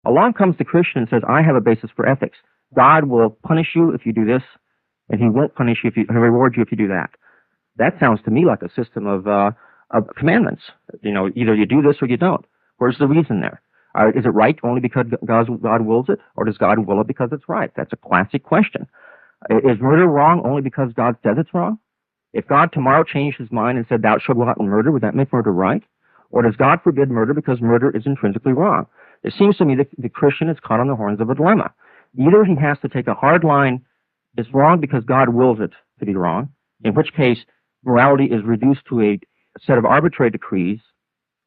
Along comes the Christian and says, I have a basis for ethics. God will punish you if you do this, and he won't punish you if you reward you if you do that. That sounds to me like a system of commandments. Either you do this or you don't. Where's the reason there? Is it right only because God wills it, or does God will it because it's right? That's a classic question. Is murder wrong only because God says it's wrong? If God tomorrow changed his mind and said, thou shalt not murder, would that make murder right? Or does God forbid murder because murder is intrinsically wrong? It seems to me that the Christian is caught on the horns of a dilemma. Either he has to take a hard line, it's wrong because God wills it to be wrong, in which case morality is reduced to a set of arbitrary decrees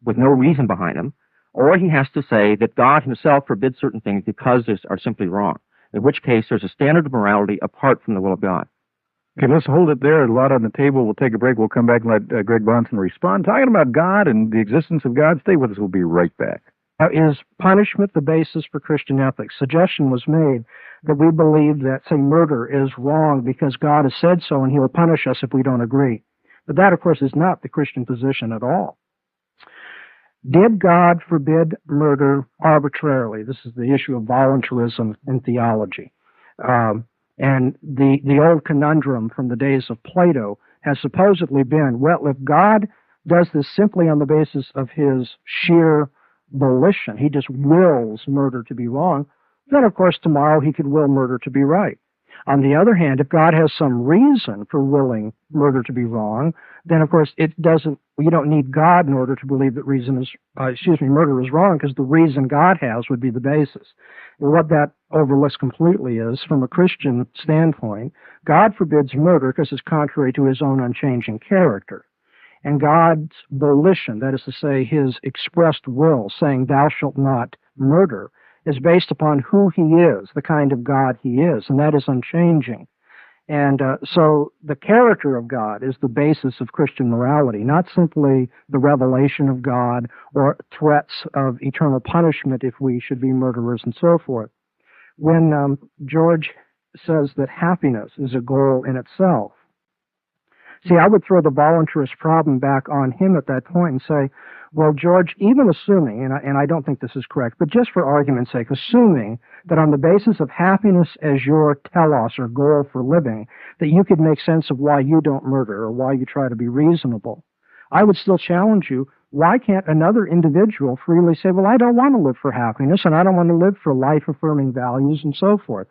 with no reason behind them, or he has to say that God himself forbids certain things because they are simply wrong, in which case there's a standard of morality apart from the will of God. Okay, let's hold it there. A lot on the table. We'll take a break. We'll come back and let Greg Bahnsen respond. Talking about God and the existence of God. Stay with us. We'll be right back. Now, is punishment the basis for Christian ethics? Suggestion was made that we believe that, say, murder is wrong because God has said so and he will punish us if we don't agree. But that, of course, is not the Christian position at all. Did God forbid murder arbitrarily? This is the issue of voluntarism in theology. And the old conundrum from the days of Plato has supposedly been, well, if God does this simply on the basis of his sheer volition, he just wills murder to be wrong, then of course tomorrow he could will murder to be right. On the other hand, if God has some reason for willing murder to be wrong, then of course you don't need God in order to believe that murder is wrong, because the reason God has would be the basis. And what that overlooks completely is, from a Christian standpoint, God forbids murder because it's contrary to his own unchanging character. And God's volition, that is to say, his expressed will, saying, thou shalt not murder, is based upon who he is, the kind of God he is, and that is unchanging. And so the character of God is the basis of Christian morality, not simply the revelation of God or threats of eternal punishment if we should be murderers and so forth. When George says that happiness is a goal in itself, see, I would throw the voluntarist problem back on him at that point and say, well, George, even assuming, and I don't think this is correct, but just for argument's sake, assuming that on the basis of happiness as your telos or goal for living, that you could make sense of why you don't murder or why you try to be reasonable, I would still challenge you, why can't another individual freely say, well, I don't want to live for happiness and I don't want to live for life-affirming values and so forth?